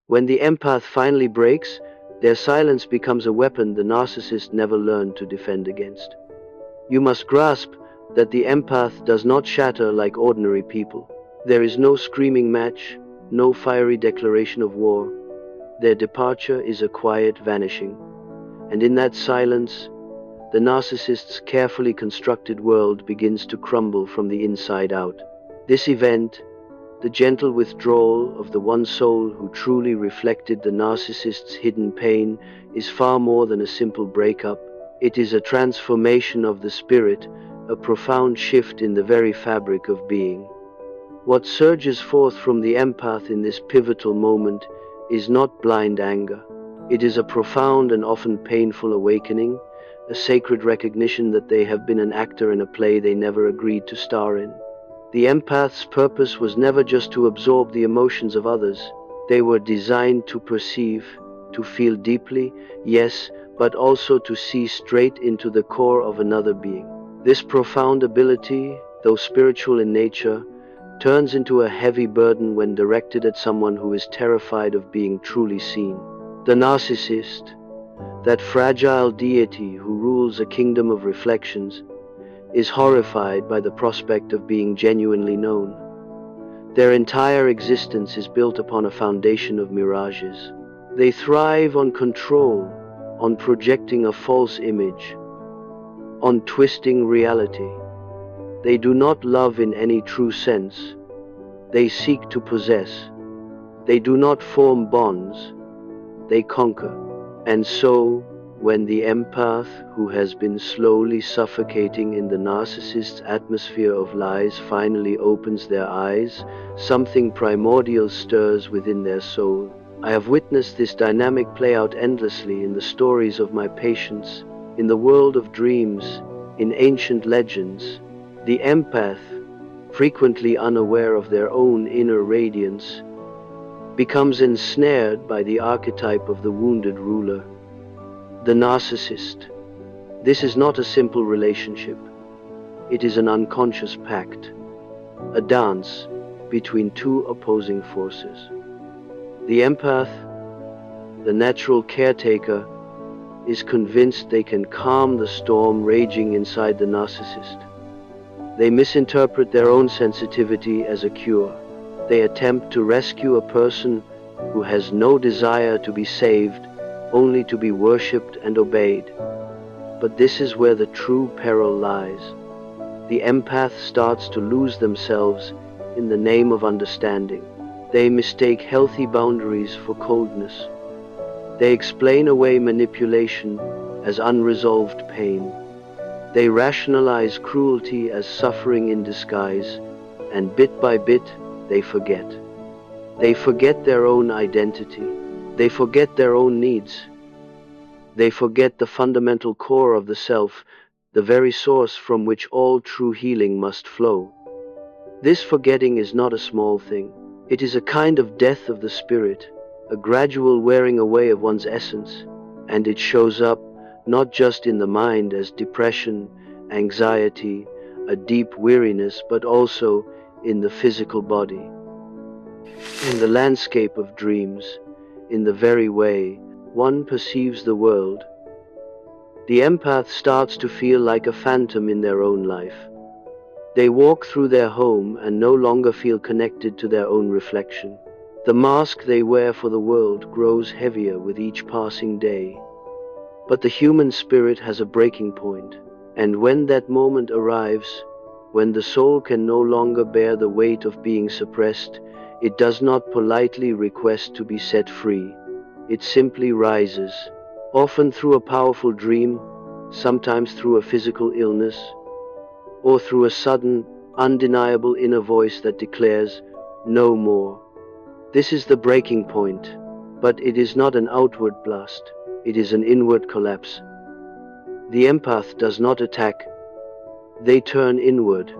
When the empath finally breaks, their silence becomes a weapon the narcissist never learned to defend against. You must grasp that the empath does not shatter like ordinary people. There is no screaming match, no fiery declaration of war. Their departure is a quiet vanishing. And in that silence, the narcissist's carefully constructed world begins to crumble from the inside out. This event, the gentle withdrawal of the one soul who truly reflected the narcissist's hidden pain, is far more than a simple breakup. It is a transformation of the spirit, a profound shift in the very fabric of being. What surges forth from the empath in this pivotal moment is not blind anger. It is a profound and often painful awakening, a sacred recognition that they have been an actor in a play they never agreed to star in. The empath's purpose was never just to absorb the emotions of others. They were designed to perceive, to feel deeply, yes, but also to see straight into the core of another being. This profound ability, though spiritual in nature, turns into a heavy burden when directed at someone who is terrified of being truly seen. The narcissist, that fragile deity who rules a kingdom of reflections, is horrified by the prospect of being genuinely known. Their entire existence is built upon a foundation of mirages. They thrive on control, on projecting a false image, on twisting reality. They do not love in any true sense. They seek to possess. They do not form bonds. They conquer. And so, when the empath, who has been slowly suffocating in the narcissist's atmosphere of lies, finally opens their eyes, something primordial stirs within their soul. I have witnessed this dynamic play out endlessly in the stories of my patients, in the world of dreams, in ancient legends. The empath, frequently unaware of their own inner radiance, becomes ensnared by the archetype of the wounded ruler, the narcissist. This is not a simple relationship. It is an unconscious pact, a dance between two opposing forces. The empath, the natural caretaker, is convinced they can calm the storm raging inside the narcissist. They misinterpret their own sensitivity as a cure. They attempt to rescue a person who has no desire to be saved, only to be worshipped and obeyed. But this is where the true peril lies. The empath starts to lose themselves in the name of understanding. They mistake healthy boundaries for coldness. They explain away manipulation as unresolved pain. They rationalize cruelty as suffering in disguise, and bit by bit, they forget. They forget their own identity. They forget their own needs. They forget the fundamental core of the self, the very source from which all true healing must flow. This forgetting is not a small thing. It is a kind of death of the spirit, a gradual wearing away of one's essence, and it shows up not just in the mind as depression, anxiety, a deep weariness, but also in the physical body, in the landscape of dreams, in the very way one perceives the world. The empath starts to feel like a phantom in their own life. They walk through their home and no longer feel connected to their own reflection. The mask they wear for the world grows heavier with each passing day. But the human spirit has a breaking point, and when that moment arrives, when the soul can no longer bear the weight of being suppressed, it does not politely request to be set free. It simply rises, often through a powerful dream, sometimes through a physical illness, or through a sudden, undeniable inner voice that declares, "No more." This is the breaking point, but it is not an outward blast. It is an inward collapse. The empath does not attack. They turn inward.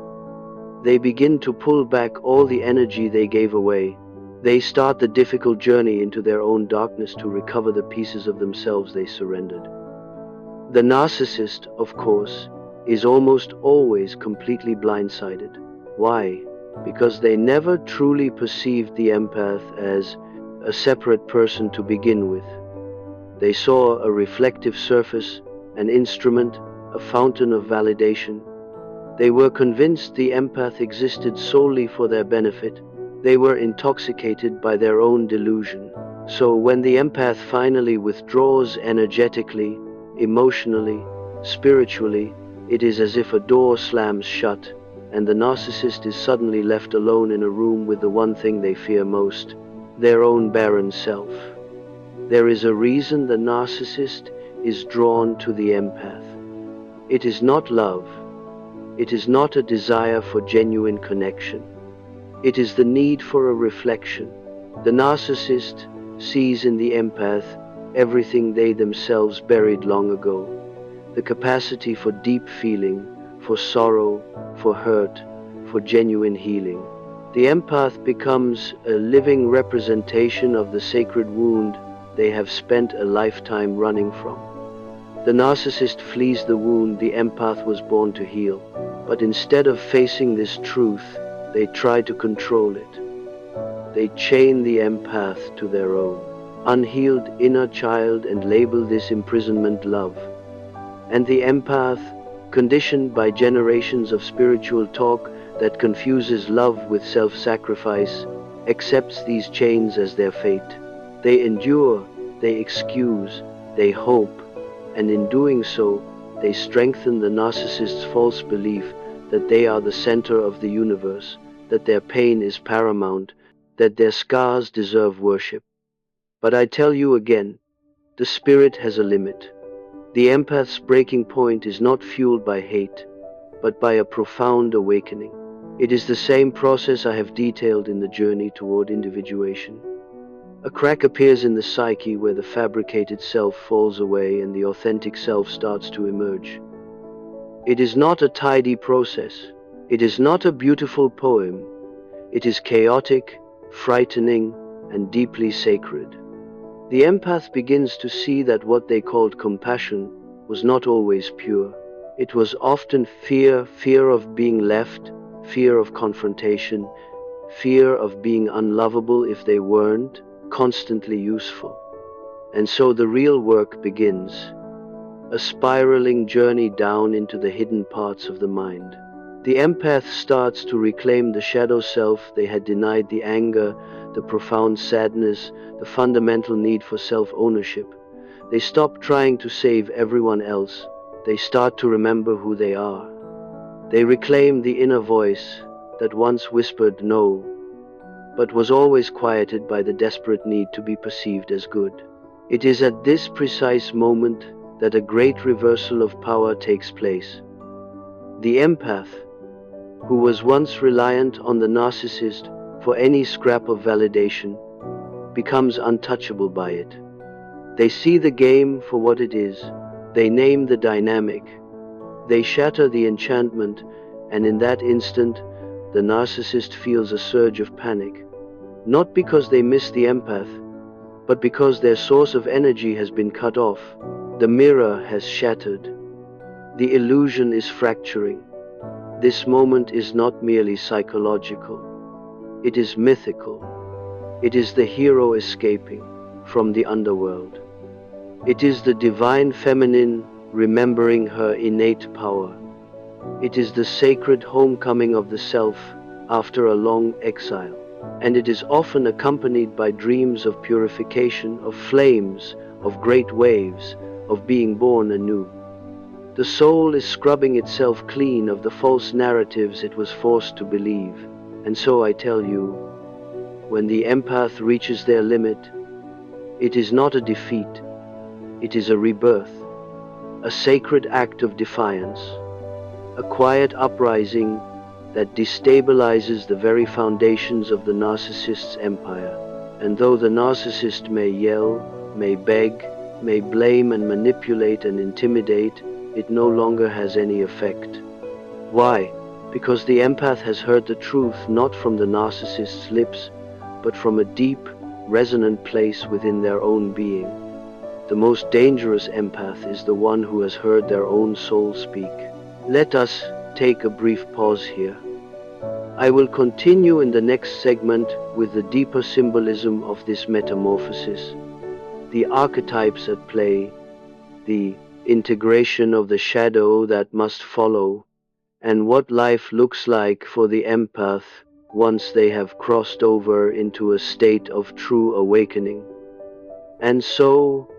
They begin to pull back all the energy they gave away. They start the difficult journey into their own darkness to recover the pieces of themselves they surrendered. The narcissist, of course, is almost always completely blindsided. Why? Because they never truly perceived the empath as a separate person to begin with. They saw a reflective surface, an instrument, a fountain of validation. They were convinced the empath existed solely for their benefit. They were intoxicated by their own delusion. So when the empath finally withdraws energetically, emotionally, spiritually, it is as if a door slams shut, and the narcissist is suddenly left alone in a room with the one thing they fear most, their own barren self. There is a reason the narcissist is drawn to the empath. It is not love. It is not a desire for genuine connection. It is the need for a reflection. The narcissist sees in the empath everything they themselves buried long ago. The capacity for deep feeling, for sorrow, for hurt, for genuine healing. The empath becomes a living representation of the sacred wound they have spent a lifetime running from. The narcissist flees the wound the empath was born to heal, but instead of facing this truth, they try to control it. They chain the empath to their own unhealed inner child and label this imprisonment love. And the empath, conditioned by generations of spiritual talk that confuses love with self-sacrifice, accepts these chains as their fate. They endure, they excuse, they hope, and in doing so, they strengthen the narcissist's false belief that they are the center of the universe, that their pain is paramount, that their scars deserve worship. But I tell you again, the spirit has a limit. The empath's breaking point is not fueled by hate, but by a profound awakening. It is the same process I have detailed in the journey toward individuation. A crack appears in the psyche where the fabricated self falls away and the authentic self starts to emerge. It is not a tidy process. It is not a beautiful poem. It is chaotic, frightening, and deeply sacred. The empath begins to see that what they called compassion was not always pure. It was often fear of being left, fear of confrontation, fear of being unlovable if they weren't constantly useful. And so the real work begins, a spiraling journey down into the hidden parts of the mind. The empath starts to reclaim the shadow self they had denied, the anger, the profound sadness, the fundamental need for self-ownership. They stop trying to save everyone else. They start to remember who they are. They reclaim the inner voice that once whispered no, but was always quieted by the desperate need to be perceived as good. It is at this precise moment that a great reversal of power takes place. The empath, who was once reliant on the narcissist for any scrap of validation, becomes untouchable by it. They see the game for what it is. They name the dynamic. They shatter the enchantment, and in that instant, the narcissist feels a surge of panic. Not because they miss the empath, but because their source of energy has been cut off. The mirror has shattered. The illusion is fracturing. This moment is not merely psychological. It is mythical. It is the hero escaping from the underworld. It is the divine feminine remembering her innate power. It is the sacred homecoming of the self after a long exile. And it is often accompanied by dreams of purification, of flames, of great waves, of being born anew. The soul is scrubbing itself clean of the false narratives it was forced to believe. And so I tell you, when the empath reaches their limit, it is not a defeat, it is a rebirth, a sacred act of defiance, a quiet uprising that destabilizes the very foundations of the narcissist's empire. And though the narcissist may yell, may beg, may blame and manipulate and intimidate, it no longer has any effect. Why? Because the empath has heard the truth not from the narcissist's lips, but from a deep, resonant place within their own being. The most dangerous empath is the one who has heard their own soul speak. Let us take a brief pause here. I will continue in the next segment with the deeper symbolism of this metamorphosis, the archetypes at play, the integration of the shadow that must follow, and what life looks like for the empath once they have crossed over into a state of true awakening. And so,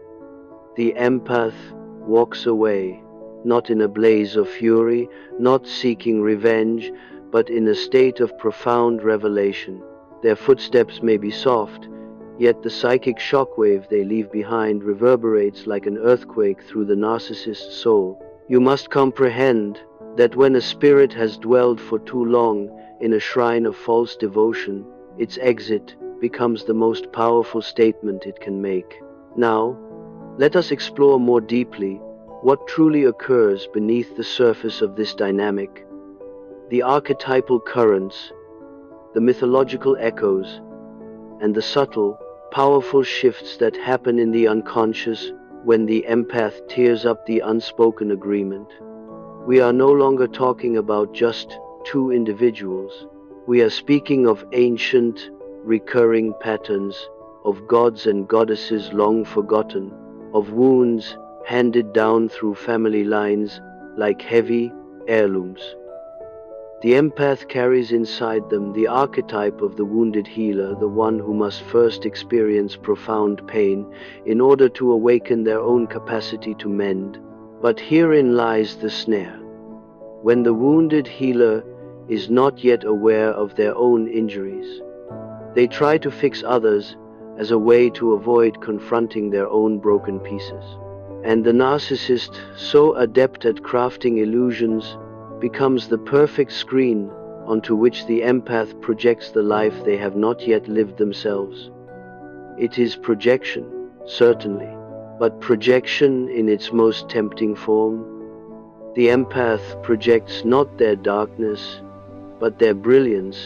the empath walks away, not in a blaze of fury, not seeking revenge, but in a state of profound revelation. Their footsteps may be soft, yet the psychic shockwave they leave behind reverberates like an earthquake through the narcissist's soul. You must comprehend that when a spirit has dwelled for too long in a shrine of false devotion, its exit becomes the most powerful statement it can make. Now, let us explore more deeply what truly occurs beneath the surface of this dynamic. The archetypal currents, the mythological echoes, and the subtle, powerful shifts that happen in the unconscious when the empath tears up the unspoken agreement. We are no longer talking about just two individuals. We are speaking of ancient, recurring patterns, of gods and goddesses long forgotten, of wounds handed down through family lines like heavy heirlooms. The empath carries inside them the archetype of the wounded healer, the one who must first experience profound pain in order to awaken their own capacity to mend. But herein lies the snare. When the wounded healer is not yet aware of their own injuries, they try to fix others as a way to avoid confronting their own broken pieces. And the narcissist, so adept at crafting illusions, becomes the perfect screen onto which the empath projects the life they have not yet lived themselves. It is projection, certainly, but projection in its most tempting form. The empath projects not their darkness, but their brilliance.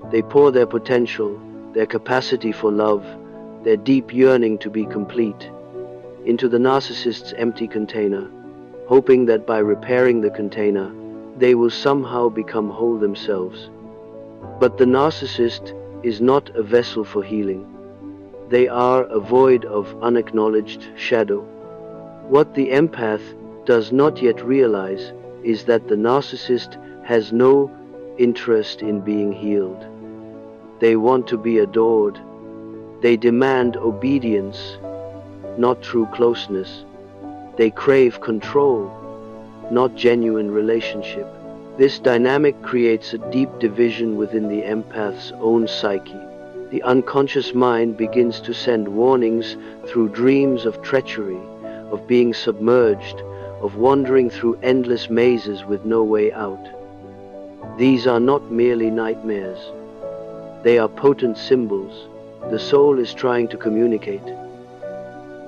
They pour their potential, their capacity for love, their deep yearning to be complete, into the narcissist's empty container, hoping that by repairing the container, they will somehow become whole themselves. But the narcissist is not a vessel for healing. They are a void of unacknowledged shadow. What the empath does not yet realize is that the narcissist has no interest in being healed. They want to be adored. They demand obedience, not true closeness. They crave control, not genuine relationship. This dynamic creates a deep division within the empath's own psyche. The unconscious mind begins to send warnings through dreams of treachery, of being submerged, of wandering through endless mazes with no way out. These are not merely nightmares. They are potent symbols. The soul is trying to communicate.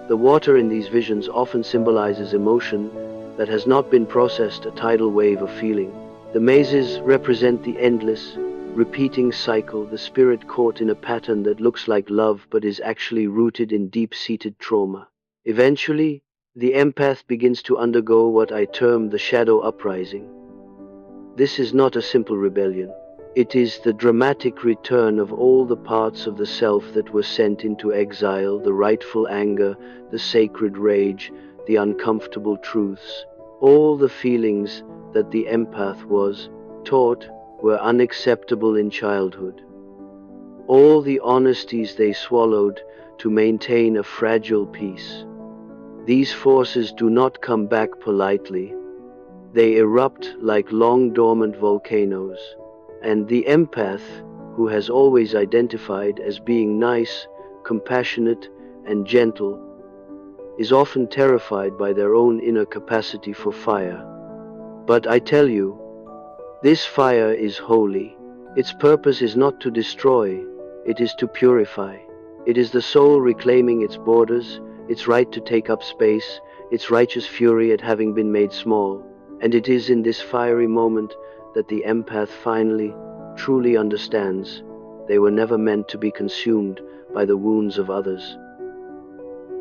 The water in these visions often symbolizes emotion that has not been processed, a tidal wave of feeling. The mazes represent the endless, repeating cycle, the spirit caught in a pattern that looks like love but is actually rooted in deep-seated trauma. Eventually, the empath begins to undergo what I term the shadow uprising. This is not a simple rebellion. It is the dramatic return of all the parts of the self that were sent into exile, the rightful anger, the sacred rage, the uncomfortable truths. All the feelings that the empath was taught were unacceptable in childhood. All the honesties they swallowed to maintain a fragile peace. These forces do not come back politely. They erupt like long-dormant volcanoes. And the empath, who has always identified as being nice, compassionate, and gentle, is often terrified by their own inner capacity for fire. But I tell you, this fire is holy. Its purpose is not to destroy, it is to purify. It is the soul reclaiming its borders, its right to take up space, its righteous fury at having been made small. And it is in this fiery moment that the empath finally, truly understands they were never meant to be consumed by the wounds of others.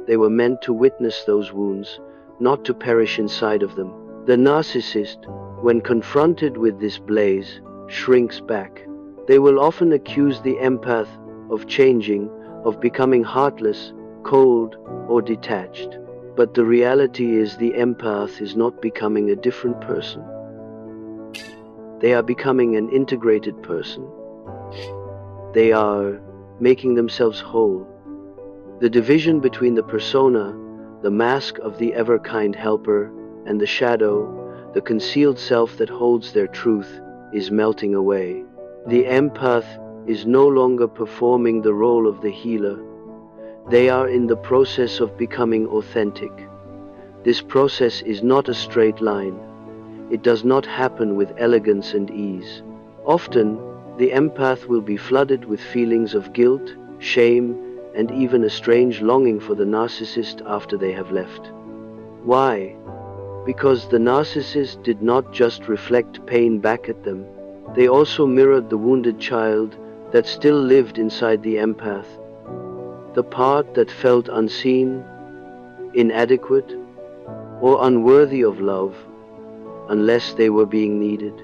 They were meant to witness those wounds, not to perish inside of them. The narcissist, when confronted with this blaze, shrinks back. They will often accuse the empath of changing, of becoming heartless, cold, or detached. But the reality is the empath is not becoming a different person. They are becoming an integrated person. They are making themselves whole. The division between the persona, the mask of the ever-kind helper, and the shadow, the concealed self that holds their truth, is melting away. The empath is no longer performing the role of the healer. They are in the process of becoming authentic. This process is not a straight line. It does not happen with elegance and ease. Often, the empath will be flooded with feelings of guilt, shame, and even a strange longing for the narcissist after they have left. Why? Because the narcissist did not just reflect pain back at them. They also mirrored the wounded child that still lived inside the empath. The part that felt unseen, inadequate, or unworthy of love, unless they were being needed.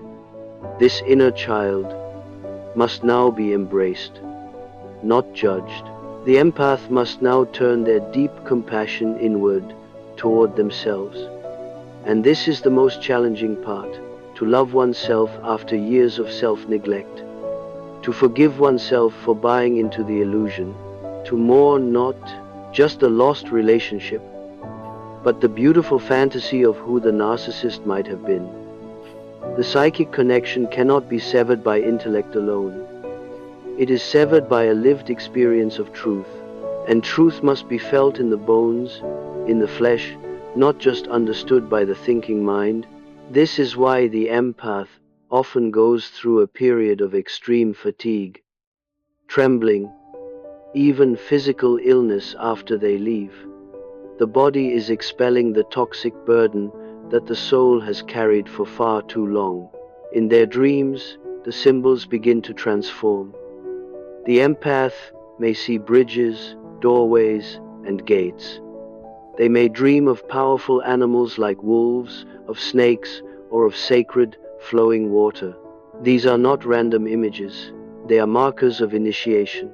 This inner child must now be embraced, not judged. The empath must now turn their deep compassion inward toward themselves. And this is the most challenging part, to love oneself after years of self-neglect, to forgive oneself for buying into the illusion, to mourn not just the lost relationship, but the beautiful fantasy of who the narcissist might have been. The psychic connection cannot be severed by intellect alone. It is severed by a lived experience of truth, and truth must be felt in the bones, in the flesh, not just understood by the thinking mind. This is why the empath often goes through a period of extreme fatigue, trembling, even physical illness after they leave. The body is expelling the toxic burden that the soul has carried for far too long. In their dreams, the symbols begin to transform. The empath may see bridges, doorways, and gates. They may dream of powerful animals like wolves, of snakes, or of sacred, flowing water. These are not random images. They are markers of initiation.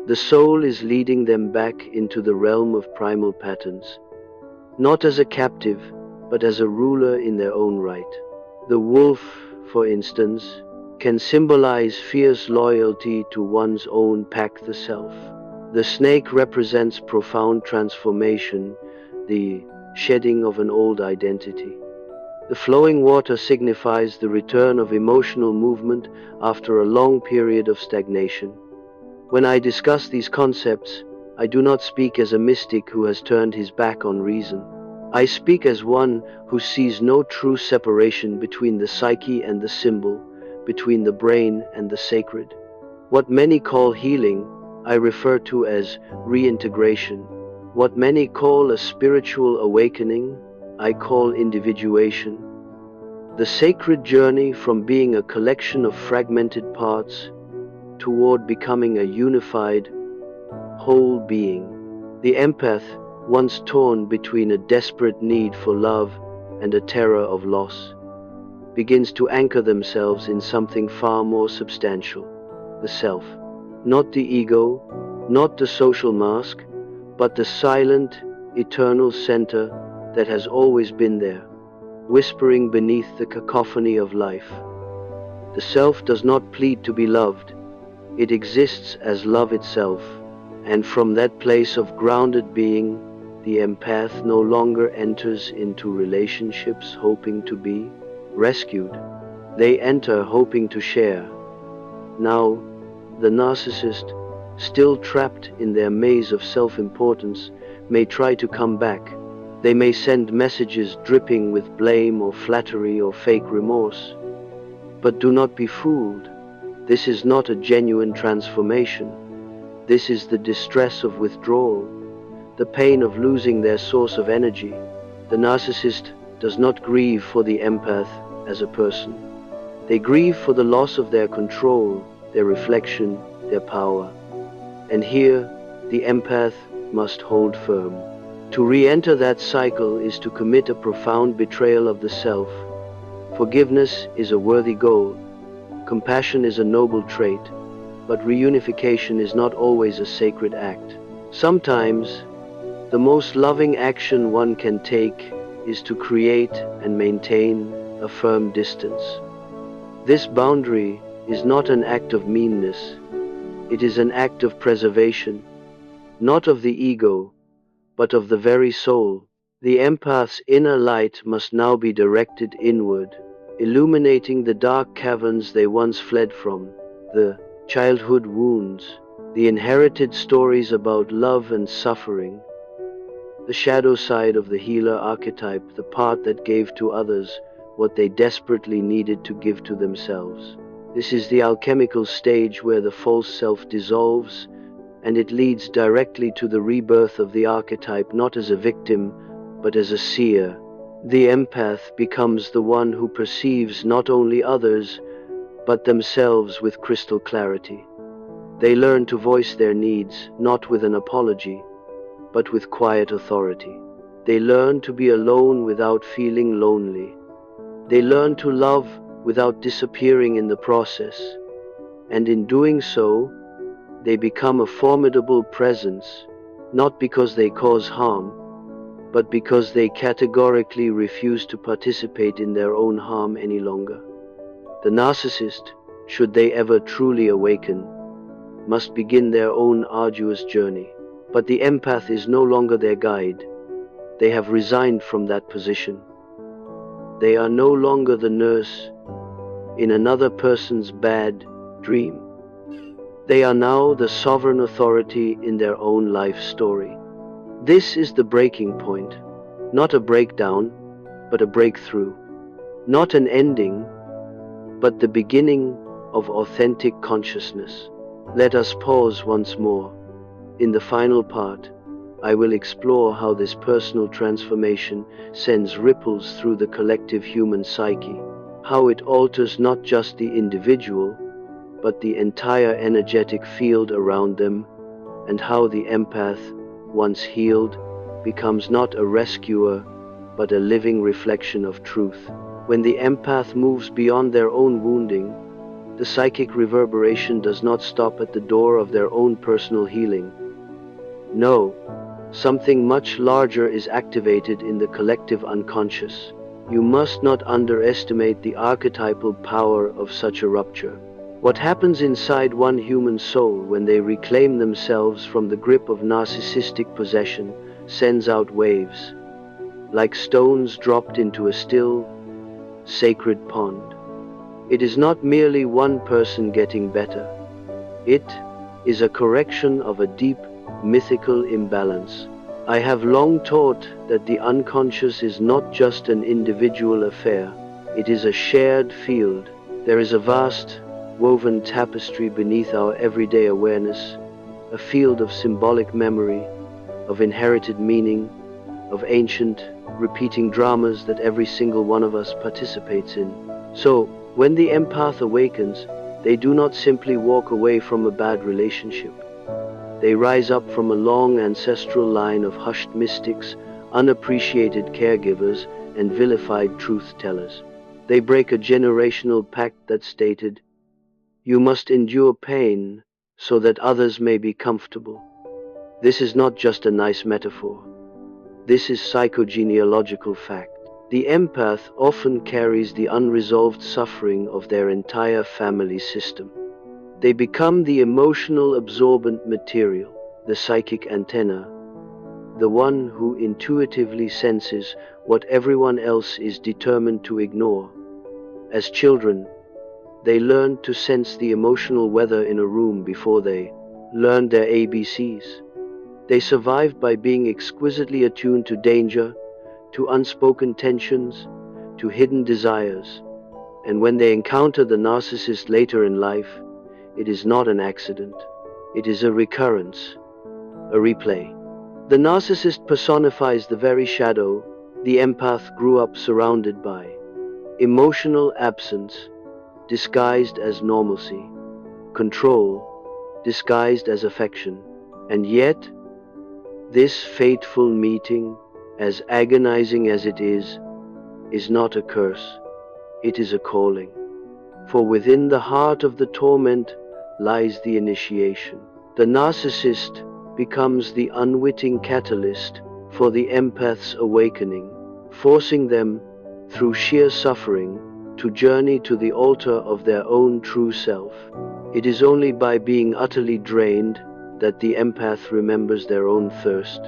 The soul is leading them back into the realm of primal patterns, not as a captive, but as a ruler in their own right. The wolf, for instance, can symbolize fierce loyalty to one's own pack, the self. The snake represents profound transformation, the shedding of an old identity. The flowing water signifies the return of emotional movement after a long period of stagnation. When I discuss these concepts, I do not speak as a mystic who has turned his back on reason. I speak as one who sees no true separation between the psyche and the symbol, between the brain and the sacred. What many call healing, I refer to as reintegration. What many call a spiritual awakening, I call individuation. The sacred journey from being a collection of fragmented parts toward becoming a unified, whole being. The empath, once torn between a desperate need for love and a terror of loss, begins to anchor themselves in something far more substantial, the self. Not the ego, not the social mask, but the silent, eternal center that has always been there, whispering beneath the cacophony of life. The self does not plead to be loved. It exists as love itself, and from that place of grounded being, the empath no longer enters into relationships hoping to be rescued. They enter hoping to share. Now, the narcissist, still trapped in their maze of self-importance, may try to come back. They may send messages dripping with blame or flattery or fake remorse. But do not be fooled. This is not a genuine transformation. This is the distress of withdrawal, the pain of losing their source of energy. The narcissist does not grieve for the empath as a person. They grieve for the loss of their control, their reflection, their power. And here, the empath must hold firm. To re-enter that cycle is to commit a profound betrayal of the self. Forgiveness is a worthy goal, Compassion is a noble trait, but reunification is not always a sacred act. Sometimes, the most loving action one can take is to create and maintain a firm distance. This boundary is not an act of meanness, it is an act of preservation, not of the ego, but of the very soul. The empath's inner light must now be directed inward, illuminating the dark caverns they once fled from, the childhood wounds, the inherited stories about love and suffering, the shadow side of the healer archetype, the part that gave to others what they desperately needed to give to themselves. This is the alchemical stage where the false self dissolves, and it leads directly to the rebirth of the archetype, not as a victim, but as a seer. The empath becomes the one who perceives not only others, but themselves with crystal clarity. They learn to voice their needs, not with an apology, but with quiet authority. They learn to be alone without feeling lonely. They learn to love without disappearing in the process. And in doing so, they become a formidable presence, not because they cause harm, but because they categorically refuse to participate in their own harm any longer. The narcissist, should they ever truly awaken, must begin their own arduous journey. But the empath is no longer their guide. They have resigned from that position. They are no longer the nurse in another person's bad dream. They are now the sovereign authority in their own life story. This is the breaking point, not a breakdown, but a breakthrough. Not an ending, but the beginning of authentic consciousness. Let us pause once more. In the final part, I will explore how this personal transformation sends ripples through the collective human psyche, how it alters not just the individual, but the entire energetic field around them, and how the empath, once healed, becomes not a rescuer, but a living reflection of truth. When the empath moves beyond their own wounding, the psychic reverberation does not stop at the door of their own personal healing. No, something much larger is activated in the collective unconscious. You must not underestimate the archetypal power of such a rupture. What happens inside one human soul when they reclaim themselves from the grip of narcissistic possession sends out waves, like stones dropped into a still, sacred pond. It is not merely one person getting better. It is a correction of a deep, mythical imbalance. I have long taught that the unconscious is not just an individual affair. It is a shared field. There is a vast, woven tapestry beneath our everyday awareness, a field of symbolic memory, of inherited meaning, of ancient, repeating dramas that every single one of us participates in. So, when the empath awakens, they do not simply walk away from a bad relationship. They rise up from a long ancestral line of hushed mystics, unappreciated caregivers, and vilified truth-tellers. They break a generational pact that stated, "You must endure pain so that others may be comfortable." This is not just a nice metaphor. This is psychogenealogical fact. The empath often carries the unresolved suffering of their entire family system. They become the emotional absorbent material, the psychic antenna, the one who intuitively senses what everyone else is determined to ignore. As children, they learn to sense the emotional weather in a room before they learned their ABCs. They survived by being exquisitely attuned to danger, to unspoken tensions, to hidden desires. And when they encounter the narcissist later in life, it is not an accident. It is a recurrence, a replay. The narcissist personifies the very shadow the empath grew up surrounded by. Emotional absence, disguised as normalcy. Control, disguised as affection. And yet, this fateful meeting, as agonizing as it is not a curse. It is a calling. For within the heart of the torment lies the initiation. The narcissist becomes the unwitting catalyst for the empath's awakening, forcing them, through sheer suffering, to journey to the altar of their own true self. It is only by being utterly drained that the empath remembers their own thirst.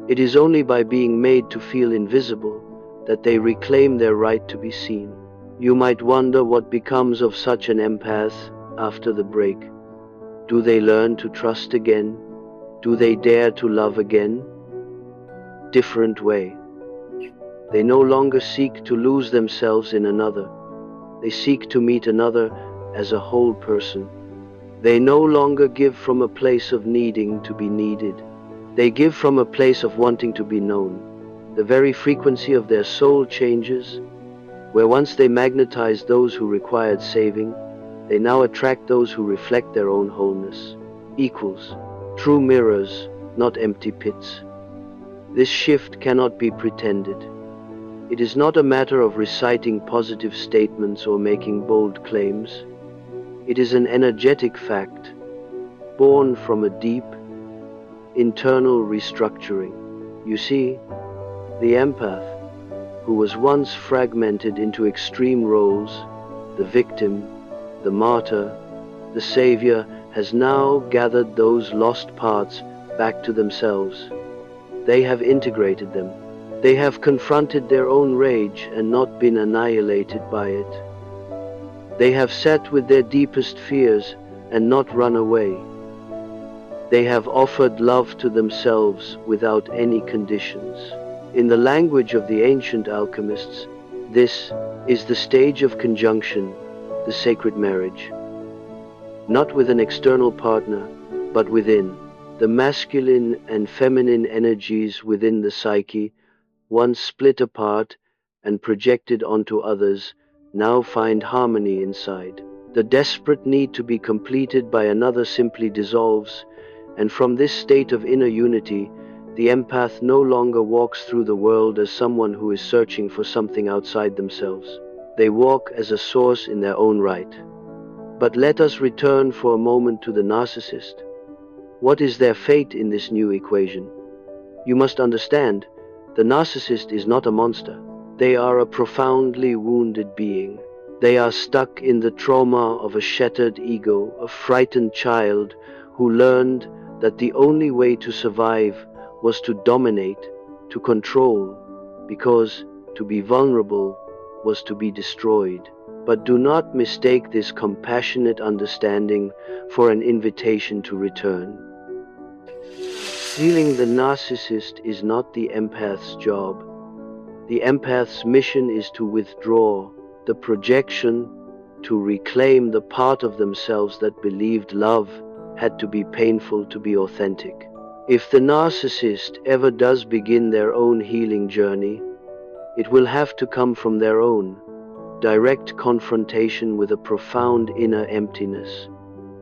It is only by being made to feel invisible that they reclaim their right to be seen. You might wonder what becomes of such an empath after the break. Do they learn to trust again? Do they dare to love again? Different way. They no longer seek to lose themselves in another. They seek to meet another as a whole person. They no longer give from a place of needing to be needed. They give from a place of wanting to be known. The very frequency of their soul changes. Where once they magnetized those who required saving, they now attract those who reflect their own wholeness. Equals. True mirrors, not empty pits. This shift cannot be pretended. It is not a matter of reciting positive statements or making bold claims. It is an energetic fact, born from a deep, internal restructuring. You see, the empath, who was once fragmented into extreme roles, the victim, the martyr, the savior, has now gathered those lost parts back to themselves. They have integrated them. They have confronted their own rage and not been annihilated by it. They have sat with their deepest fears and not run away. They have offered love to themselves without any conditions. In the language of the ancient alchemists, this is the stage of conjunction, the sacred marriage. Not with an external partner, but within. The masculine and feminine energies within the psyche, once split apart and projected onto others, now find harmony inside. The desperate need to be completed by another simply dissolves, and from this state of inner unity, the empath no longer walks through the world as someone who is searching for something outside themselves. They walk as a source in their own right. But let us return for a moment to the narcissist. What is their fate in this new equation? You must understand, the narcissist is not a monster. They are a profoundly wounded being. They are stuck in the trauma of a shattered ego, a frightened child who learned that the only way to survive was to dominate, to control, because to be vulnerable was to be destroyed. But do not mistake this compassionate understanding for an invitation to return. Healing the narcissist is not the empath's job. The empath's mission is to withdraw the projection, to reclaim the part of themselves that believed love had to be painful to be authentic. If the narcissist ever does begin their own healing journey, it will have to come from their own direct confrontation with a profound inner emptiness,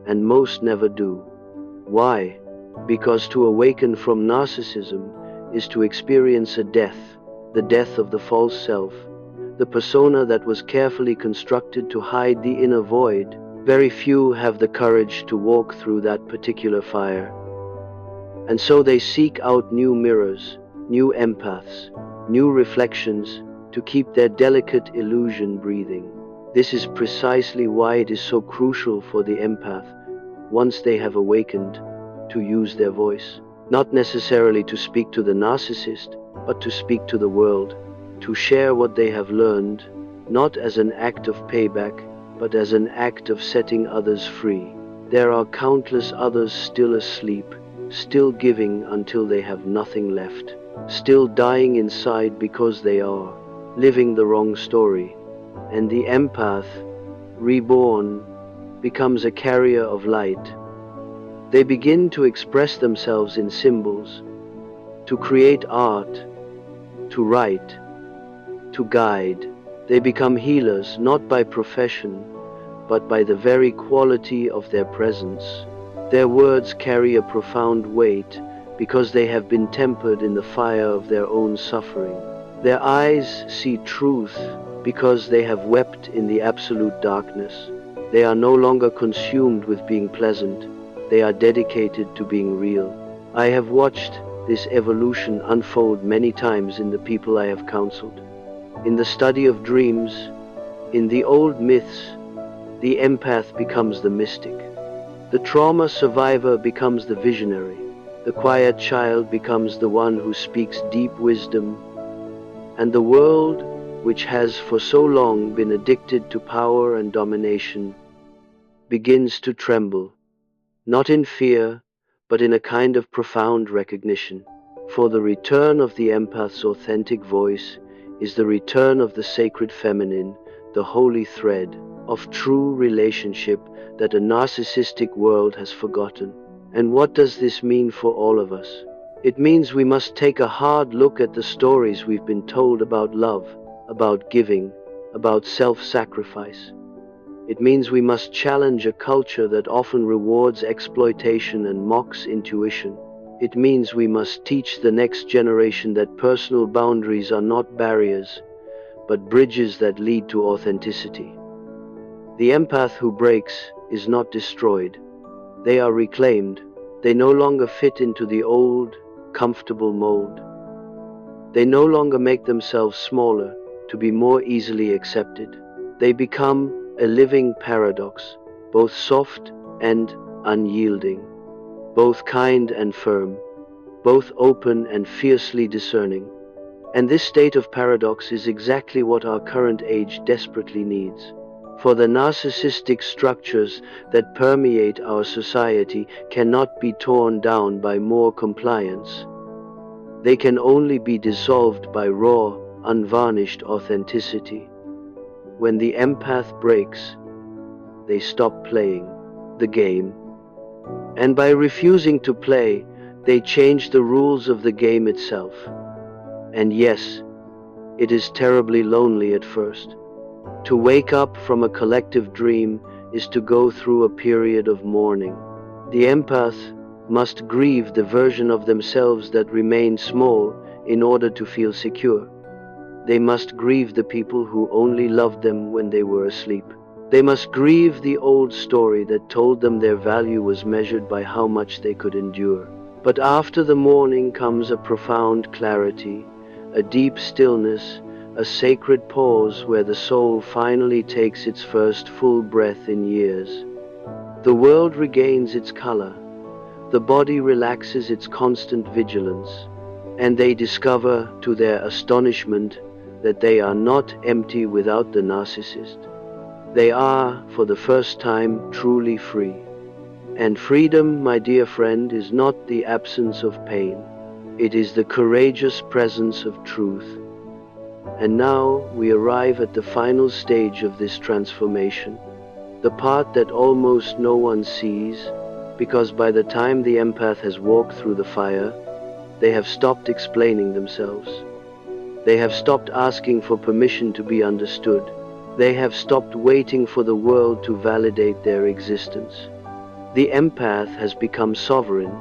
and most never do. Why? Because to awaken from narcissism is to experience a death, the death of the false self, the persona that was carefully constructed to hide the inner void. Very few have the courage to walk through that particular fire. And so they seek out new mirrors, new empaths, new reflections to keep their delicate illusion breathing. This is precisely why it is so crucial for the empath, once they have awakened, to use their voice. Not necessarily to speak to the narcissist, but to speak to the world, to share what they have learned, not as an act of payback, but as an act of setting others free. There are countless others still asleep, still giving until they have nothing left, still dying inside because they are living the wrong story. And the empath, reborn, becomes a carrier of light. They begin to express themselves in symbols, to create art, to write, to guide. They become healers not by profession, but by the very quality of their presence. Their words carry a profound weight because they have been tempered in the fire of their own suffering. Their eyes see truth because they have wept in the absolute darkness. They are no longer consumed with being pleasant. They are dedicated to being real. I have watched this evolution unfold many times in the people I have counseled. In the study of dreams, in the old myths, the empath becomes the mystic. The trauma survivor becomes the visionary. The quiet child becomes the one who speaks deep wisdom. And the world, which has for so long been addicted to power and domination, begins to tremble, not in fear, but in a kind of profound recognition. For the return of the empath's authentic voice is the return of the sacred feminine, the holy thread of true relationship that a narcissistic world has forgotten. And what does this mean for all of us? It means we must take a hard look at the stories we've been told about love, about giving, about self-sacrifice. It means we must challenge a culture that often rewards exploitation and mocks intuition. It means we must teach the next generation that personal boundaries are not barriers, but bridges that lead to authenticity. The empath who breaks is not destroyed. They are reclaimed. They no longer fit into the old, comfortable mold. They no longer make themselves smaller to be more easily accepted. They become a living paradox, both soft and unyielding, both kind and firm, both open and fiercely discerning. And this state of paradox is exactly what our current age desperately needs. For the narcissistic structures that permeate our society cannot be torn down by more compliance. They can only be dissolved by raw, unvarnished authenticity. When the empath breaks, they stop playing the game. And by refusing to play, they change the rules of the game itself. And yes, it is terribly lonely at first. To wake up from a collective dream is to go through a period of mourning. The empath must grieve the version of themselves that remained small in order to feel secure. They must grieve the people who only loved them when they were asleep. They must grieve the old story that told them their value was measured by how much they could endure. But after the mourning comes a profound clarity, a deep stillness, a sacred pause where the soul finally takes its first full breath in years. The world regains its color, the body relaxes its constant vigilance, and they discover, to their astonishment, that they are not empty without the narcissist. They are, for the first time, truly free. And freedom, my dear friend, is not the absence of pain. It is the courageous presence of truth. And now we arrive at the final stage of this transformation, the part that almost no one sees, because by the time the empath has walked through the fire, they have stopped explaining themselves. They have stopped asking for permission to be understood. They have stopped waiting for the world to validate their existence. The empath has become sovereign.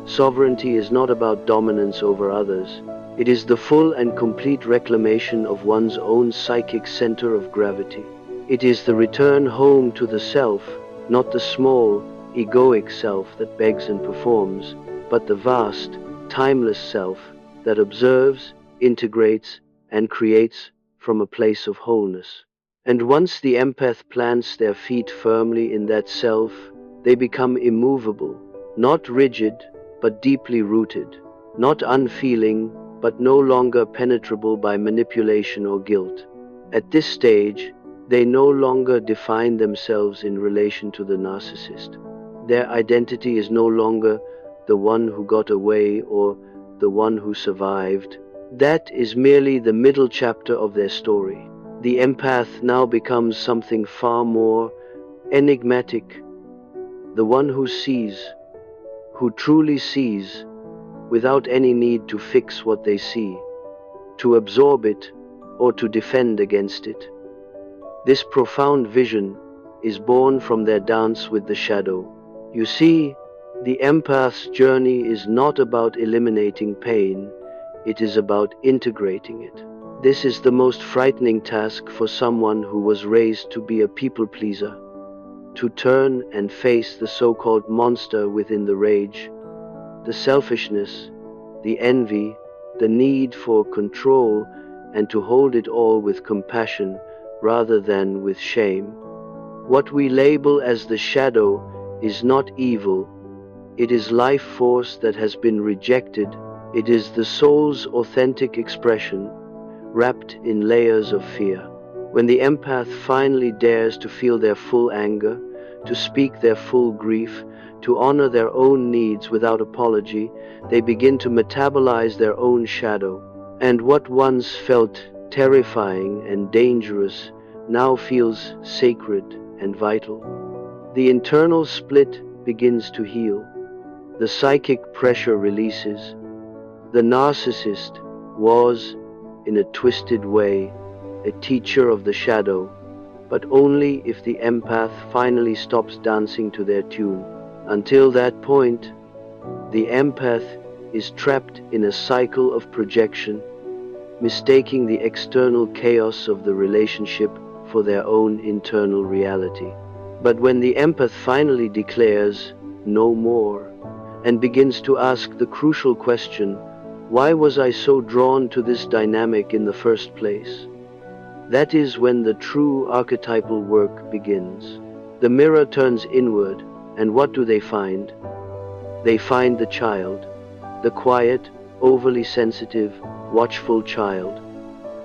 Sovereignty is not about dominance over others. It is the full and complete reclamation of one's own psychic center of gravity. It is the return home to the self, not the small, egoic self that begs and performs, but the vast, timeless self that observes, integrates, and creates from a place of wholeness. And once the empath plants their feet firmly in that self, they become immovable, not rigid, but deeply rooted, not unfeeling, but no longer penetrable by manipulation or guilt. At this stage, they no longer define themselves in relation to the narcissist. Their identity is no longer the one who got away or the one who survived. That is merely the middle chapter of their story. The empath now becomes something far more enigmatic, the one who sees, who truly sees, without any need to fix what they see, to absorb it, or to defend against it. This profound vision is born from their dance with the shadow. You see, the empath's journey is not about eliminating pain, it is about integrating it. This is the most frightening task for someone who was raised to be a people pleaser, to turn and face the so-called monster within the rage, the selfishness, the envy, the need for control, and to hold it all with compassion rather than with shame. What we label as the shadow is not evil. It is life force that has been rejected. It is the soul's authentic expression, wrapped in layers of fear. When the empath finally dares to feel their full anger, to speak their full grief, to honor their own needs without apology, they begin to metabolize their own shadow. And what once felt terrifying and dangerous now feels sacred and vital. The internal split begins to heal. The psychic pressure releases. The narcissist was, in a twisted way, a teacher of the shadow, but only if the empath finally stops dancing to their tune. Until that point, the empath is trapped in a cycle of projection, mistaking the external chaos of the relationship for their own internal reality. But when the empath finally declares, "No more," and begins to ask the crucial question, "Why was I so drawn to this dynamic in the first place?" that is when the true archetypal work begins. The mirror turns inward, and what do they find? They find the child, the quiet, overly sensitive, watchful child,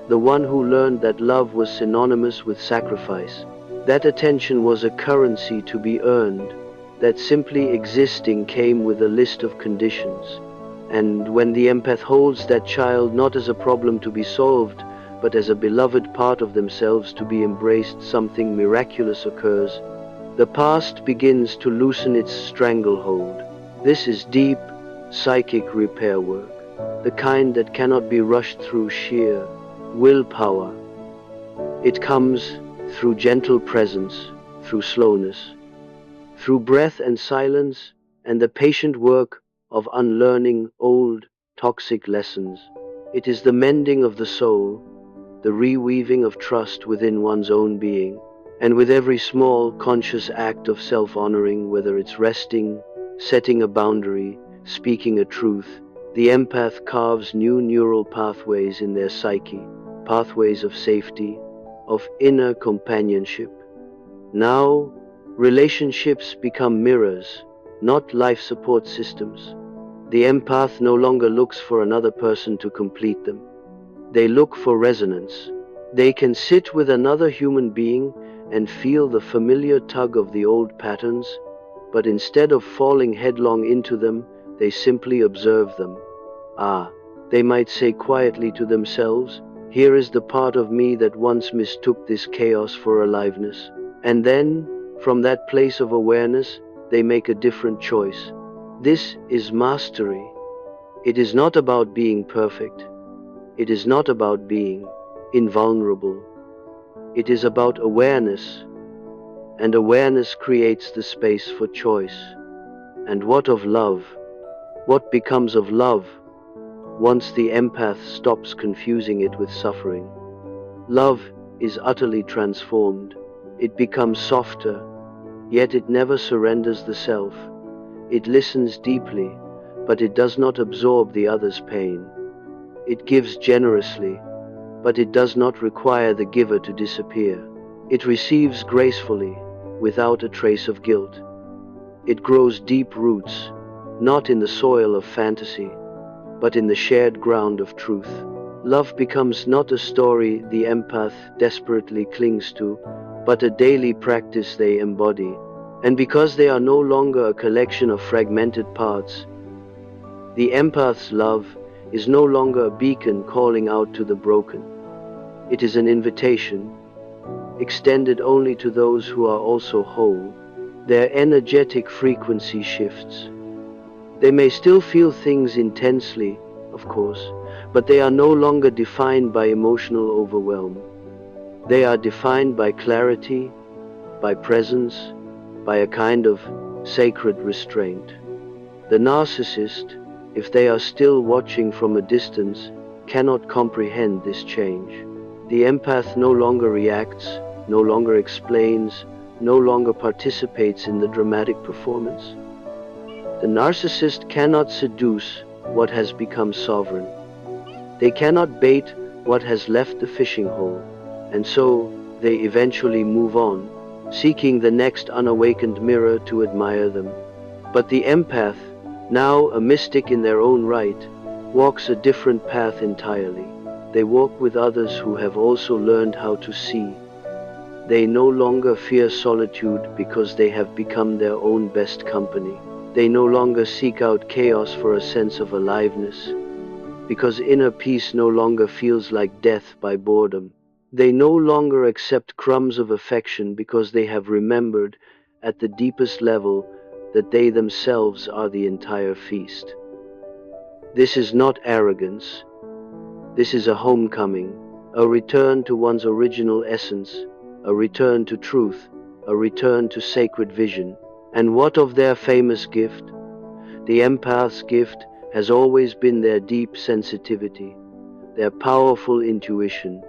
the one who learned that love was synonymous with sacrifice, that attention was a currency to be earned, that simply existing came with a list of conditions. And when the empath holds that child not as a problem to be solved, but as a beloved part of themselves to be embraced, something miraculous occurs. The past begins to loosen its stranglehold. This is deep, psychic repair work, the kind that cannot be rushed through sheer willpower. It comes through gentle presence, through slowness, through breath and silence, and the patient work of unlearning old, toxic lessons. It is the mending of the soul, the reweaving of trust within one's own being, and with every small, conscious act of self-honoring, whether it's resting, setting a boundary, speaking a truth, the empath carves new neural pathways in their psyche, pathways of safety, of inner companionship. Now, relationships become mirrors, not life support systems. The empath no longer looks for another person to complete them. They look for resonance. They can sit with another human being and feel the familiar tug of the old patterns, but instead of falling headlong into them, they simply observe them. They might say quietly to themselves, "Here is the part of me that once mistook this chaos for aliveness." And then, from that place of awareness, they make a different choice. This is mastery. It is not about being perfect. It is not about being invulnerable. It is about awareness, and awareness creates the space for choice. And what of love? What becomes of love once the empath stops confusing it with suffering? Love is utterly transformed. It becomes softer, yet it never surrenders the self. It listens deeply, but it does not absorb the other's pain. It gives generously, but it does not require the giver to disappear. It receives gracefully, without a trace of guilt. It grows deep roots, not in the soil of fantasy, but in the shared ground of truth. Love becomes not a story the empath desperately clings to, but a daily practice they embody. And because they are no longer a collection of fragmented parts, the empath's love is no longer a beacon calling out to the broken. It is an invitation, extended only to those who are also whole. Their energetic frequency shifts. They may still feel things intensely, of course, but they are no longer defined by emotional overwhelm. They are defined by clarity, by presence, by a kind of sacred restraint. The narcissist, if they are still watching from a distance, cannot comprehend this change. The empath no longer reacts, no longer explains, no longer participates in the dramatic performance. The narcissist cannot seduce what has become sovereign. They cannot bait what has left the fishing hole, and so they eventually move on, seeking the next unawakened mirror to admire them. But the empath, now a mystic in their own right, walks a different path entirely. They walk with others who have also learned how to see. They no longer fear solitude because they have become their own best company. They no longer seek out chaos for a sense of aliveness, because inner peace no longer feels like death by boredom. They no longer accept crumbs of affection because they have remembered, at the deepest level, that they themselves are the entire feast. This is not arrogance. This is a homecoming, a return to one's original essence, a return to truth, a return to sacred vision. And what of their famous gift? The empath's gift has always been their deep sensitivity, their powerful intuition,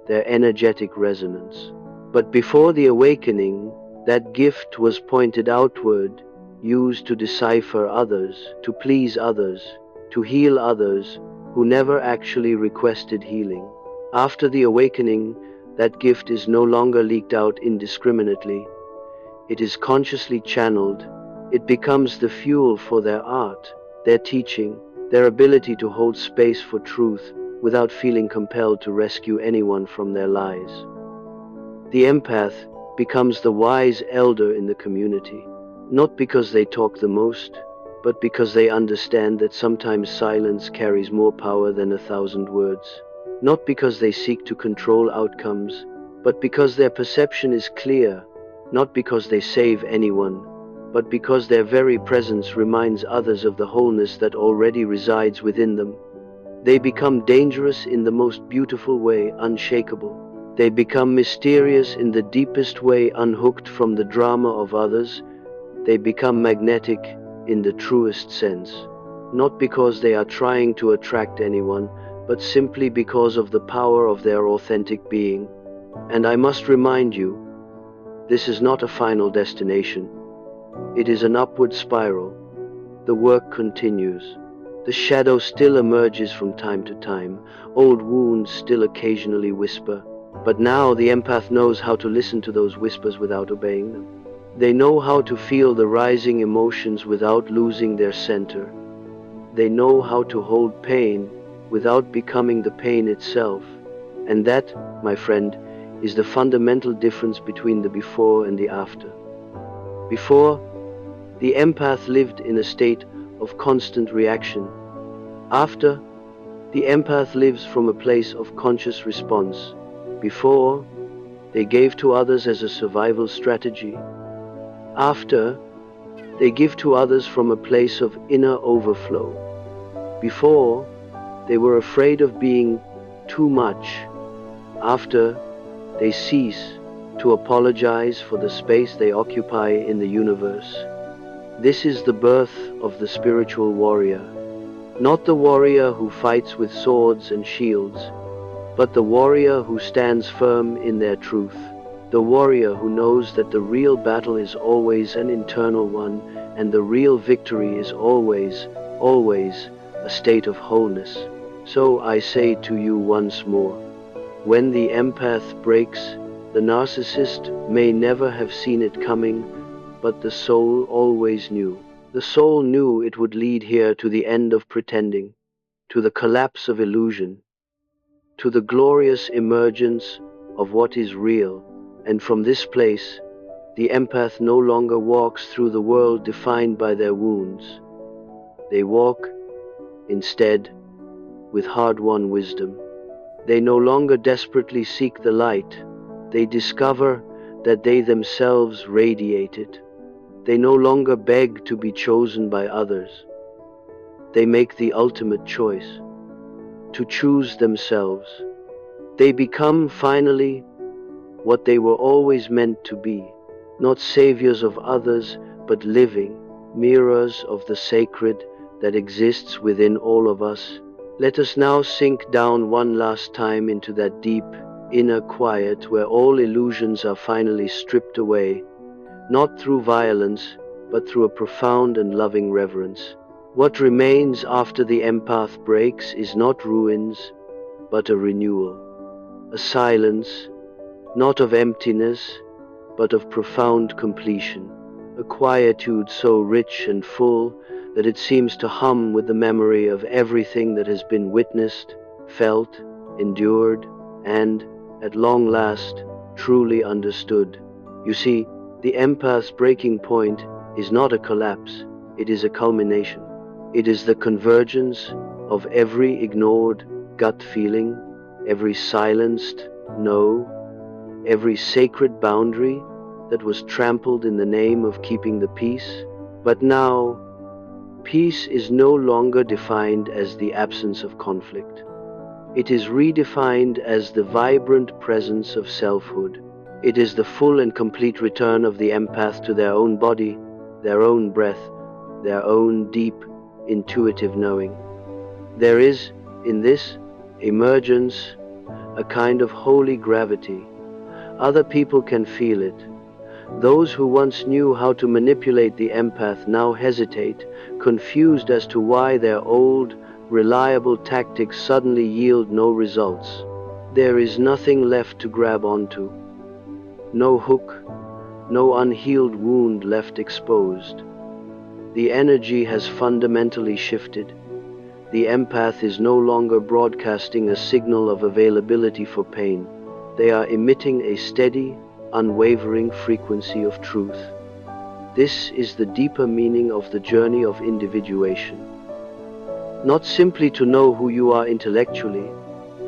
their energetic resonance. But before the awakening, that gift was pointed outward, used to decipher others, to please others, to heal others who never actually requested healing. After the awakening, that gift is no longer leaked out indiscriminately. It is consciously channeled. It becomes the fuel for their art, their teaching, their ability to hold space for truth without feeling compelled to rescue anyone from their lies. The empath becomes the wise elder in the community, not because they talk the most, but because they understand that sometimes silence carries more power than 1,000 words. Not because they seek to control outcomes, but because their perception is clear, not because they save anyone, but because their very presence reminds others of the wholeness that already resides within them. They become dangerous in the most beautiful way, unshakable. They become mysterious in the deepest way, unhooked from the drama of others. They become magnetic in the truest sense, not because they are trying to attract anyone, but simply because of the power of their authentic being. And I must remind you, this is not a final destination. It is an upward spiral. The work continues. The shadow still emerges from time to time. Old wounds still occasionally whisper. But now the empath knows how to listen to those whispers without obeying them. They know how to feel the rising emotions without losing their center. They know how to hold pain without becoming the pain itself. And that, my friend, is the fundamental difference between the before and the after. Before, the empath lived in a state of constant reaction. After, the empath lives from a place of conscious response. Before, they gave to others as a survival strategy. After, they give to others from a place of inner overflow. Before, they were afraid of being too much. After, they cease to apologize for the space they occupy in the universe. This is the birth of the spiritual warrior. Not the warrior who fights with swords and shields, but the warrior who stands firm in their truth. The warrior who knows that the real battle is always an internal one, and the real victory is always, always a state of wholeness. So I say to you once more, when the empath breaks, the narcissist may never have seen it coming, but the soul always knew. The soul knew it would lead here to the end of pretending, to the collapse of illusion, to the glorious emergence of what is real. And from this place, the empath no longer walks through the world defined by their wounds. They walk, instead, with hard-won wisdom. They no longer desperately seek the light. They discover that they themselves radiate it. They no longer beg to be chosen by others. They make the ultimate choice, to choose themselves. They become, finally, what they were always meant to be, not saviors of others, but living mirrors of the sacred that exists within all of us, Let us now sink down one last time into that deep, inner quiet where all illusions are finally stripped away, not through violence, but through a profound and loving reverence. What remains after the empath breaks is not ruins, but a renewal, a silence, not of emptiness, but of profound completion, a quietude so rich and full that it seems to hum with the memory of everything that has been witnessed, felt, endured, and, at long last, truly understood. You see, the empath's breaking point is not a collapse, it is a culmination. It is the convergence of every ignored gut feeling, every silenced no, every sacred boundary that was trampled in the name of keeping the peace. But now, peace is no longer defined as the absence of conflict. It is redefined as the vibrant presence of selfhood. It is the full and complete return of the empath to their own body, their own breath, their own deep, intuitive knowing. There is, in this emergence, a kind of holy gravity. Other people can feel it. Those who once knew how to manipulate the empath now hesitate, confused as to why their old, reliable tactics suddenly yield no results. There is nothing left to grab onto. No hook, no unhealed wound left exposed. The energy has fundamentally shifted. The empath is no longer broadcasting a signal of availability for pain. They are emitting a steady, unwavering frequency of truth. This is the deeper meaning of the journey of individuation. Not simply to know who you are intellectually,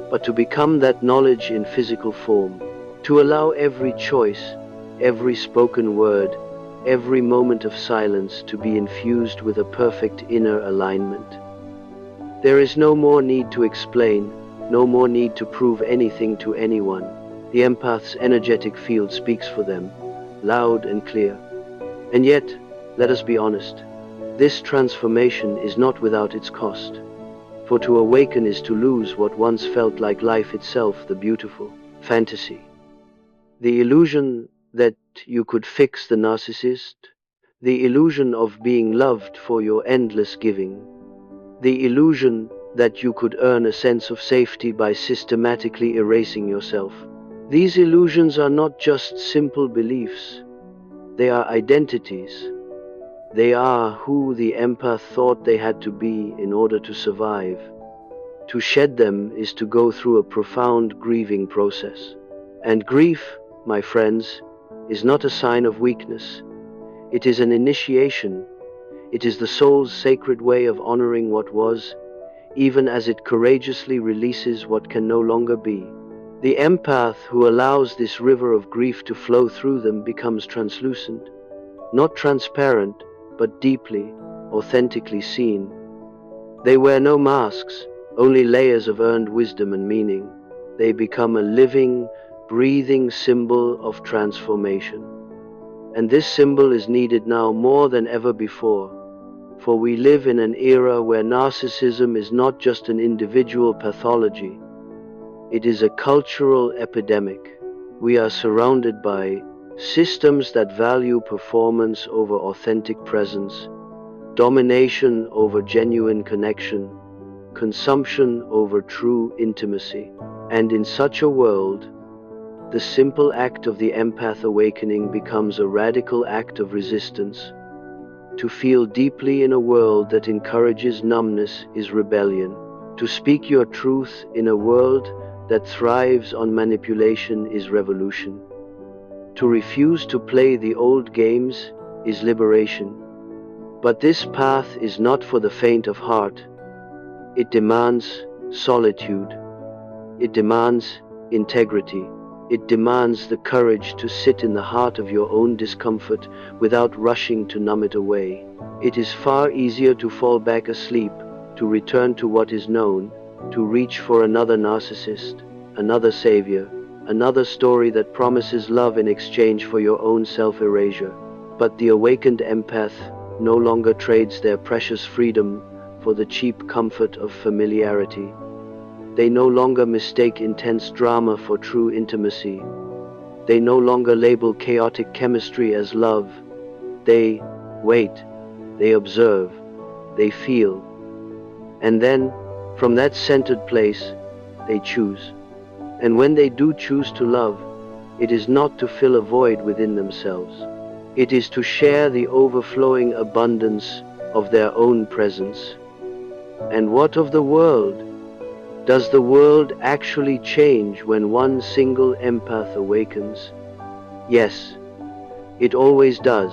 but to become that knowledge in physical form. To allow every choice, every spoken word, every moment of silence to be infused with a perfect inner alignment. There is no more need to explain, no more need to prove anything to anyone. The empath's energetic field speaks for them, loud and clear. And yet, let us be honest, this transformation is not without its cost. For to awaken is to lose what once felt like life itself, the beautiful fantasy. The illusion that you could fix the narcissist, the illusion of being loved for your endless giving, the illusion that you could earn a sense of safety by systematically erasing yourself. These illusions are not just simple beliefs, they are identities. They are who the empath thought they had to be in order to survive. To shed them is to go through a profound grieving process. And grief, my friends, is not a sign of weakness. It is an initiation. It is the soul's sacred way of honoring what was, even as it courageously releases what can no longer be. The empath who allows this river of grief to flow through them becomes translucent, not transparent, but deeply, authentically seen. They wear no masks, only layers of earned wisdom and meaning. They become a living, breathing symbol of transformation. And this symbol is needed now more than ever before, for we live in an era where narcissism is not just an individual pathology, it is a cultural epidemic. We are surrounded by systems that value performance over authentic presence, domination over genuine connection, consumption over true intimacy. And in such a world, the simple act of the empath awakening becomes a radical act of resistance. To feel deeply in a world that encourages numbness is rebellion. To speak your truth in a world that thrives on manipulation is revolution. To refuse to play the old games is liberation. But this path is not for the faint of heart. It demands solitude. It demands integrity. It demands the courage to sit in the heart of your own discomfort without rushing to numb it away. It is far easier to fall back asleep, to return to what is known, to reach for another narcissist, another savior, another story that promises love in exchange for your own self-erasure. But the awakened empath no longer trades their precious freedom for the cheap comfort of familiarity. They no longer mistake intense drama for true intimacy. They no longer label chaotic chemistry as love. They wait, they observe, they feel. And then, from that centered place, they choose. And when they do choose to love, it is not to fill a void within themselves. It is to share the overflowing abundance of their own presence. And what of the world? Does the world actually change when one single empath awakens? Yes, it always does,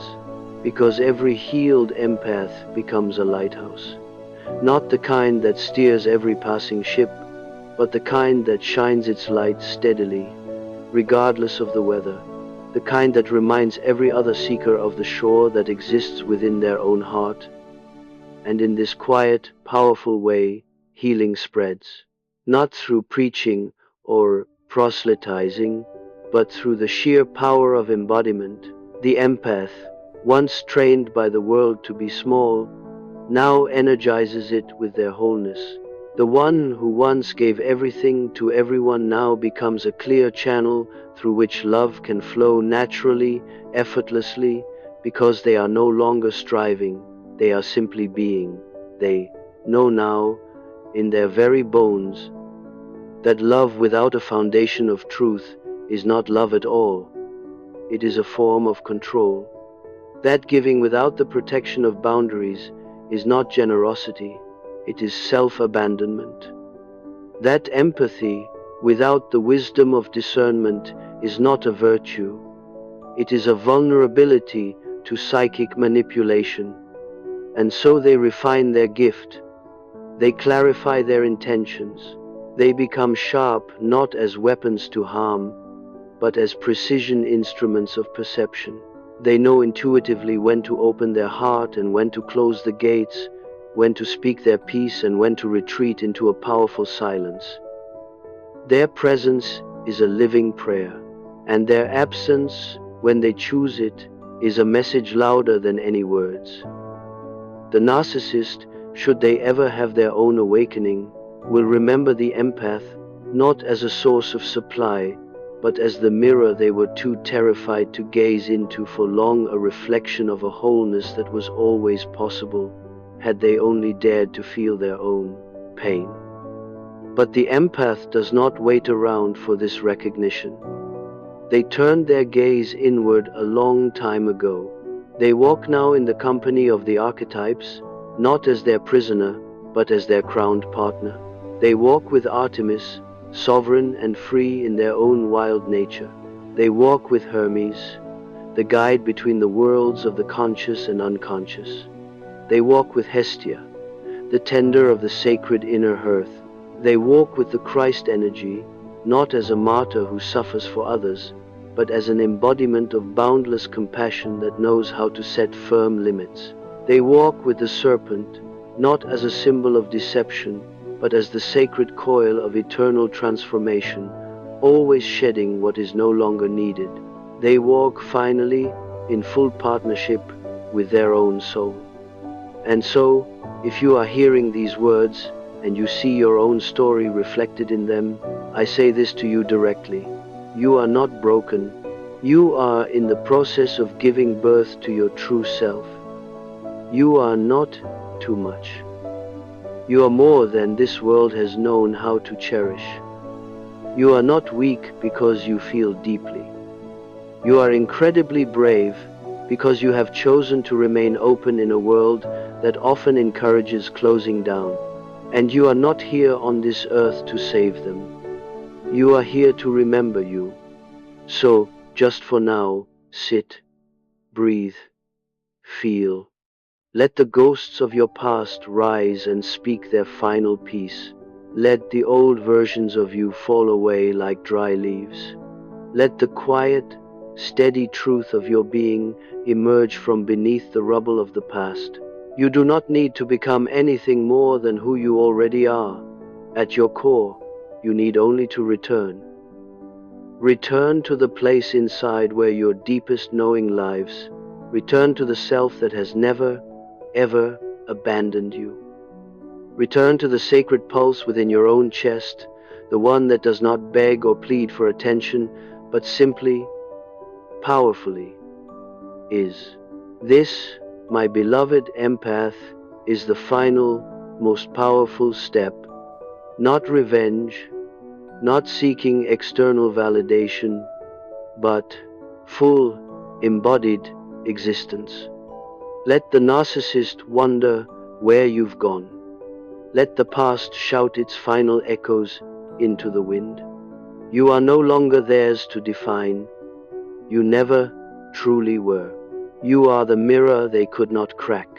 because every healed empath becomes a lighthouse. Not the kind that steers every passing ship, but the kind that shines its light steadily, regardless of the weather. The kind that reminds every other seeker of the shore that exists within their own heart. And in this quiet, powerful way, healing spreads. Not through preaching or proselytizing, but through the sheer power of embodiment. The empath, once trained by the world to be small, now energizes it with their wholeness. The one who once gave everything to everyone now becomes a clear channel through which love can flow naturally, effortlessly, because they are no longer striving, they are simply being. They know now, in their very bones, that love without a foundation of truth is not love at all. It is a form of control. That giving without the protection of boundaries is not generosity, it is self-abandonment. That empathy without the wisdom of discernment is not a virtue. It is a vulnerability to psychic manipulation. And so they refine their gift. They clarify their intentions. They become sharp not as weapons to harm, but as precision instruments of perception. They know intuitively when to open their heart and when to close the gates, when to speak their piece and when to retreat into a powerful silence. Their presence is a living prayer, and their absence, when they choose it, is a message louder than any words. The narcissist, should they ever have their own awakening, will remember the empath not as a source of supply, but as the mirror they were too terrified to gaze into for long, a reflection of a wholeness that was always possible, had they only dared to feel their own pain. But the empath does not wait around for this recognition. They turned their gaze inward a long time ago. They walk now in the company of the archetypes, not as their prisoner, but as their crowned partner. They walk with Artemis, sovereign and free in their own wild nature. They walk with Hermes, the guide between the worlds of the conscious and unconscious. They walk with Hestia, the tender of the sacred inner hearth. They walk with the Christ energy, not as a martyr who suffers for others, but as an embodiment of boundless compassion that knows how to set firm limits. They walk with the serpent, not as a symbol of deception, but as the sacred coil of eternal transformation, always shedding what is no longer needed. They walk, finally, in full partnership with their own soul. And so, if you are hearing these words, and you see your own story reflected in them, I say this to you directly. You are not broken. You are in the process of giving birth to your true self. You are not too much. You are more than this world has known how to cherish. You are not weak because you feel deeply. You are incredibly brave because you have chosen to remain open in a world that often encourages closing down. And you are not here on this earth to save them. You are here to remember you. So, just for now, sit, breathe, feel. Let the ghosts of your past rise and speak their final piece. Let the old versions of you fall away like dry leaves. Let the quiet, steady truth of your being emerge from beneath the rubble of the past. You do not need to become anything more than who you already are. At your core, you need only to return. Return to the place inside where your deepest knowing lives. Return to the self that has never, ever abandoned you. Return to the sacred pulse within your own chest, the one that does not beg or plead for attention, but simply, powerfully, is. This, my beloved empath, is the final, most powerful step. Not revenge, not seeking external validation, but full, embodied existence. Let the narcissist wonder where you've gone. Let the past shout its final echoes into the wind. You are no longer theirs to define. You never truly were. You are the mirror they could not crack.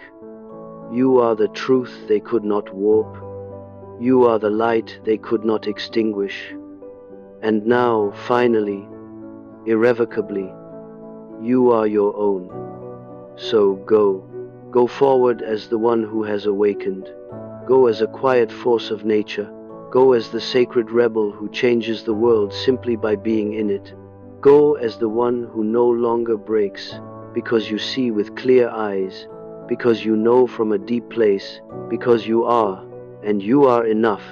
You are the truth they could not warp. You are the light they could not extinguish. And now, finally, irrevocably, you are your own. So go forward as the one who has awakened. Go as a quiet force of nature. Go as the sacred rebel who changes the world simply by being in it. Go as the one who no longer breaks, because you see with clear eyes, because you know from a deep place, because you are, and you are enough.